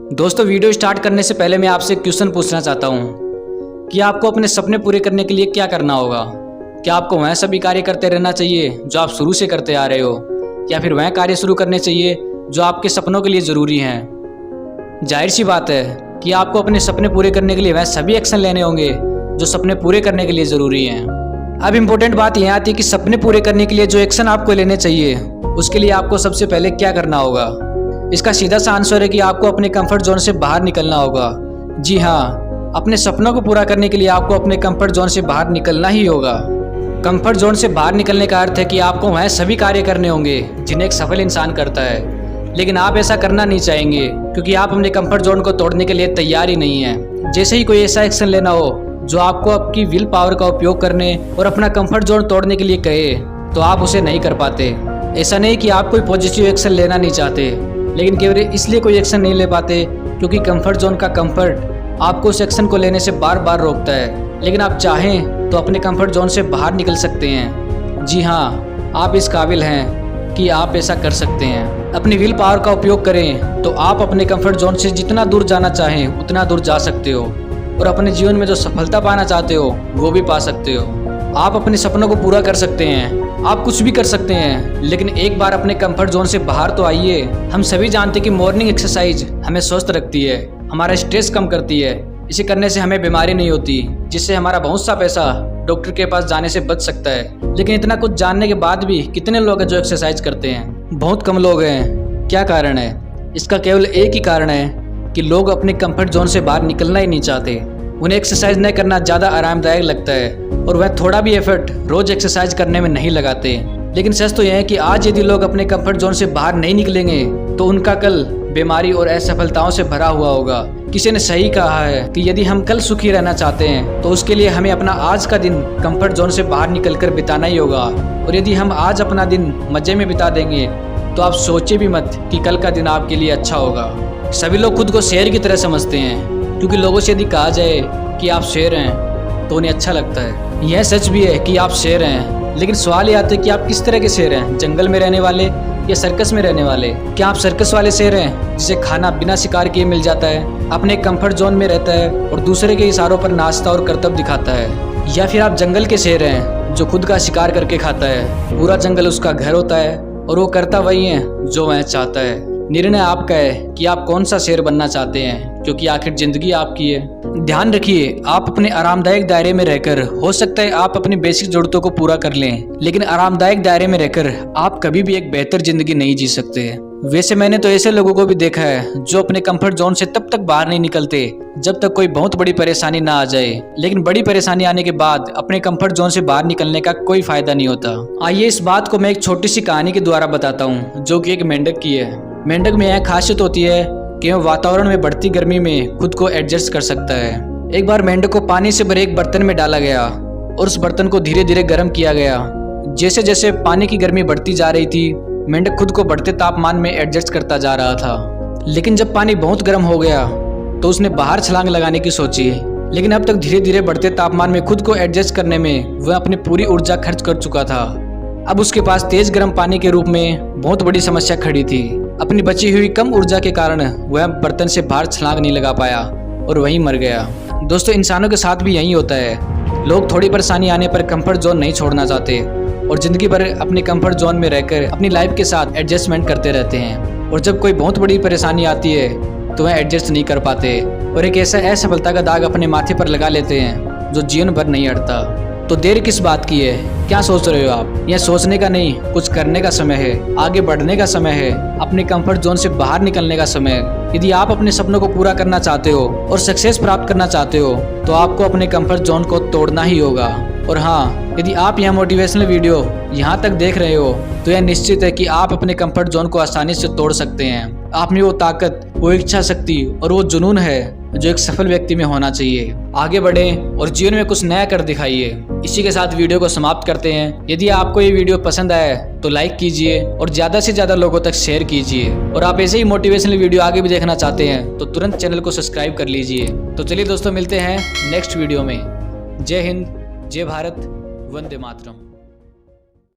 दोस्तों, video start करने से पहले मैं आपसे एक क्वेश्चन पूछना चाहता हूँ कि आपको अपने सपने पूरे करने के लिए क्या करना होगा। क्या आपको वह सभी कार्य करते रहना चाहिए जो आप शुरू से करते आ रहे हो, या फिर वह कार्य शुरू करने चाहिए जो आपके सपनों के लिए ज़रूरी हैं। जाहिर सी बात है कि आपको अपने सपने पूरे करने के लिए वह सभी एक्शन लेने होंगे जो सपने पूरे करने के लिए ज़रूरी हैं। अब इम्पोर्टेंट बात यह आती है कि सपने पूरे करने के लिए जो एक्शन आपको लेने चाहिए उसके लिए आपको सबसे पहले क्या करना होगा। इसका सीधा सा आंसर है कि आपको अपने कंफर्ट जोन से बाहर निकलना होगा। जी हाँ, अपने सपनों को पूरा करने के लिए आपको अपने कंफर्ट जोन से बाहर निकलना ही होगा। कंफर्ट जोन से बाहर निकलने का अर्थ है कि आपको वह सभी कार्य करने होंगे जिन्हें एक सफल इंसान करता है, लेकिन आप ऐसा करना नहीं चाहेंगे क्योंकि आप अपने कंफर्ट जोन को तोड़ने के लिए तैयार ही नहीं है। जैसे ही कोई ऐसा एक्शन लेना हो जो आपको आपकी विल पावर का उपयोग करने और अपना कंफर्ट जोन तोड़ने के लिए कहे, तो आप उसे नहीं कर पाते। ऐसा नहीं कि आप कोई पॉजिटिव एक्शन लेना नहीं चाहते, लेकिन केवल इसलिए कोई एक्शन नहीं ले पाते क्योंकि कंफर्ट जोन का कंफर्ट आपको उस एक्शन को लेने से बार बार रोकता है। लेकिन आप चाहें तो अपने कंफर्ट जोन से बाहर निकल सकते हैं। जी हाँ, आप इस काबिल हैं कि आप ऐसा कर सकते हैं। अपनी विल पावर का उपयोग करें तो आप अपने कंफर्ट जोन से जितना दूर जाना चाहें उतना दूर जा सकते हो, और अपने जीवन में जो सफलता पाना चाहते हो वो भी पा सकते हो। आप अपने सपनों को पूरा कर सकते हैं, आप कुछ भी कर सकते हैं, लेकिन एक बार अपने कंफर्ट जोन से बाहर तो आइए। हम सभी जानते हैं कि मॉर्निंग एक्सरसाइज हमें स्वस्थ रखती है, हमारा स्ट्रेस कम करती है। इसे करने से हमें बीमारी नहीं होती, जिससे हमारा बहुत सा पैसा डॉक्टर के पास जाने से बच सकता है। लेकिन इतना कुछ जानने के बाद भी कितने लोग हैं जो एक्सरसाइज करते हैं? बहुत कम लोग हैं। क्या कारण है? इसका केवल एक ही कारण है कि लोग अपने कंफर्ट जोन से बाहर निकलना ही नहीं चाहते। उन्हें एक्सरसाइज न करना ज़्यादा आरामदायक लगता है और वह थोड़ा भी एफर्ट रोज एक्सरसाइज करने में नहीं लगाते। लेकिन सच तो यह है कि आज यदि लोग अपने कंफर्ट जोन से बाहर नहीं निकलेंगे तो उनका कल बीमारी और असफलताओं से भरा हुआ होगा। किसी ने सही कहा है कि यदि हम कल सुखी रहना चाहते हैं तो उसके लिए हमें अपना आज का दिन कंफर्ट जोन से बाहर निकलकर बिताना ही होगा। और यदि हम आज अपना दिन मजे में बिता देंगे तो आप सोचे भी मत कि कल का दिन आपके लिए अच्छा होगा। सभी लोग खुद को शेर की तरह समझते हैं, क्योंकि लोगों से यदि कहा जाए कि आप शेर हैं तो उन्हें अच्छा लगता है। यह सच भी है कि आप शेर हैं, लेकिन सवाल ये आता है कि आप किस तरह के शेर हैं? जंगल में रहने वाले या सर्कस में रहने वाले? क्या आप सर्कस वाले शेर हैं जिसे खाना बिना शिकार किए मिल जाता है, अपने कंफर्ट जोन में रहता है और दूसरे के इशारों पर नाचता और करतब दिखाता है? या फिर आप जंगल के शेर हैं जो खुद का शिकार करके खाता है, पूरा जंगल उसका घर होता है और वो करता वही है जो वह चाहता है? निर्णय आपका है कि आप कौन सा शेर बनना चाहते हैं, क्योंकि आखिर जिंदगी आपकी है। ध्यान रखिए, आप अपने आरामदायक दायरे में रहकर हो सकता है आप अपनी बेसिक जरूरतों को पूरा कर लें, लेकिन आरामदायक दायरे में रहकर आप कभी भी एक बेहतर जिंदगी नहीं जी सकते। वैसे मैंने तो ऐसे लोगों को भी देखा है जो अपने कंफर्ट जोन से तब तक बाहर नहीं निकलते जब तक कोई बहुत बड़ी परेशानी ना आ जाए, लेकिन बड़ी परेशानी आने के बाद अपने कंफर्ट जोन से बाहर निकलने का कोई फायदा नहीं होता। आइए इस बात को मैं एक छोटी सी कहानी के द्वारा बताता हूँ, जो कि एक मेंढक की है। मेंढक में यह खासियत होती है कि वह वातावरण में बढ़ती गर्मी में खुद को एडजस्ट कर सकता है। एक बार मेंढक को पानी से भरे एक बर्तन में डाला गया और उस बर्तन को धीरे धीरे गर्म किया गया। जैसे जैसे पानी की गर्मी बढ़ती जा रही थी, मेंढक खुद को बढ़ते तापमान में एडजस्ट करता जा रहा था। लेकिन जब पानी बहुत गर्म हो गया तो उसने बाहर छलांग लगाने की सोची, लेकिन अब तक धीरे धीरे बढ़ते तापमान में खुद को एडजस्ट करने में वह अपनी पूरी ऊर्जा खर्च कर चुका था। अब उसके पास तेज गर्म पानी के रूप में बहुत बड़ी समस्या खड़ी थी। अपनी बची हुई कम ऊर्जा के कारण वह बर्तन से बाहर छलांग नहीं लगा पाया और वहीं मर गया। दोस्तों, इंसानों के साथ भी यही होता है। लोग थोड़ी परेशानी आने पर कंफर्ट जोन नहीं छोड़ना चाहते और जिंदगी भर अपने कंफर्ट जोन में रहकर अपनी लाइफ के साथ एडजस्टमेंट करते रहते हैं, और जब कोई बहुत बड़ी परेशानी आती है तो वह एडजस्ट नहीं कर पाते और एक ऐसा असफलता का दाग अपने माथे पर लगा लेते हैं जो जीवन भर नहीं हटता। तो देर किस बात की है? क्या सोच रहे हो आप? यह सोचने का नहीं, कुछ करने का समय है, आगे बढ़ने का समय है, अपने कंफर्ट जोन से बाहर निकलने का समय है। यदि आप अपने सपनों को पूरा करना चाहते हो और सक्सेस प्राप्त करना चाहते हो तो आपको अपने कंफर्ट जोन को तोड़ना ही होगा। और हाँ, यदि आप यह मोटिवेशनल वीडियो यहाँ तक देख रहे हो तो यह निश्चित है कि आप अपने कंफर्ट जोन को आसानी से तोड़ सकते हैं। आप में वो ताकत, वो इच्छा शक्ति और वो जुनून है जो एक सफल व्यक्ति में होना चाहिए। आगे बढ़ें और जीवन में कुछ नया कर दिखाइए। इसी के साथ वीडियो को समाप्त करते हैं। यदि आपको ये वीडियो पसंद आया तो लाइक कीजिए और ज़्यादा से ज़्यादा लोगों तक शेयर कीजिए। और आप ऐसे ही मोटिवेशनल वीडियो आगे भी देखना चाहते हैं तो तुरंत चैनल को सब्सक्राइब कर लीजिए। तो चलिए दोस्तों, मिलते हैं नेक्स्ट वीडियो में। जय हिंद, जय भारत, वंदे मातरम।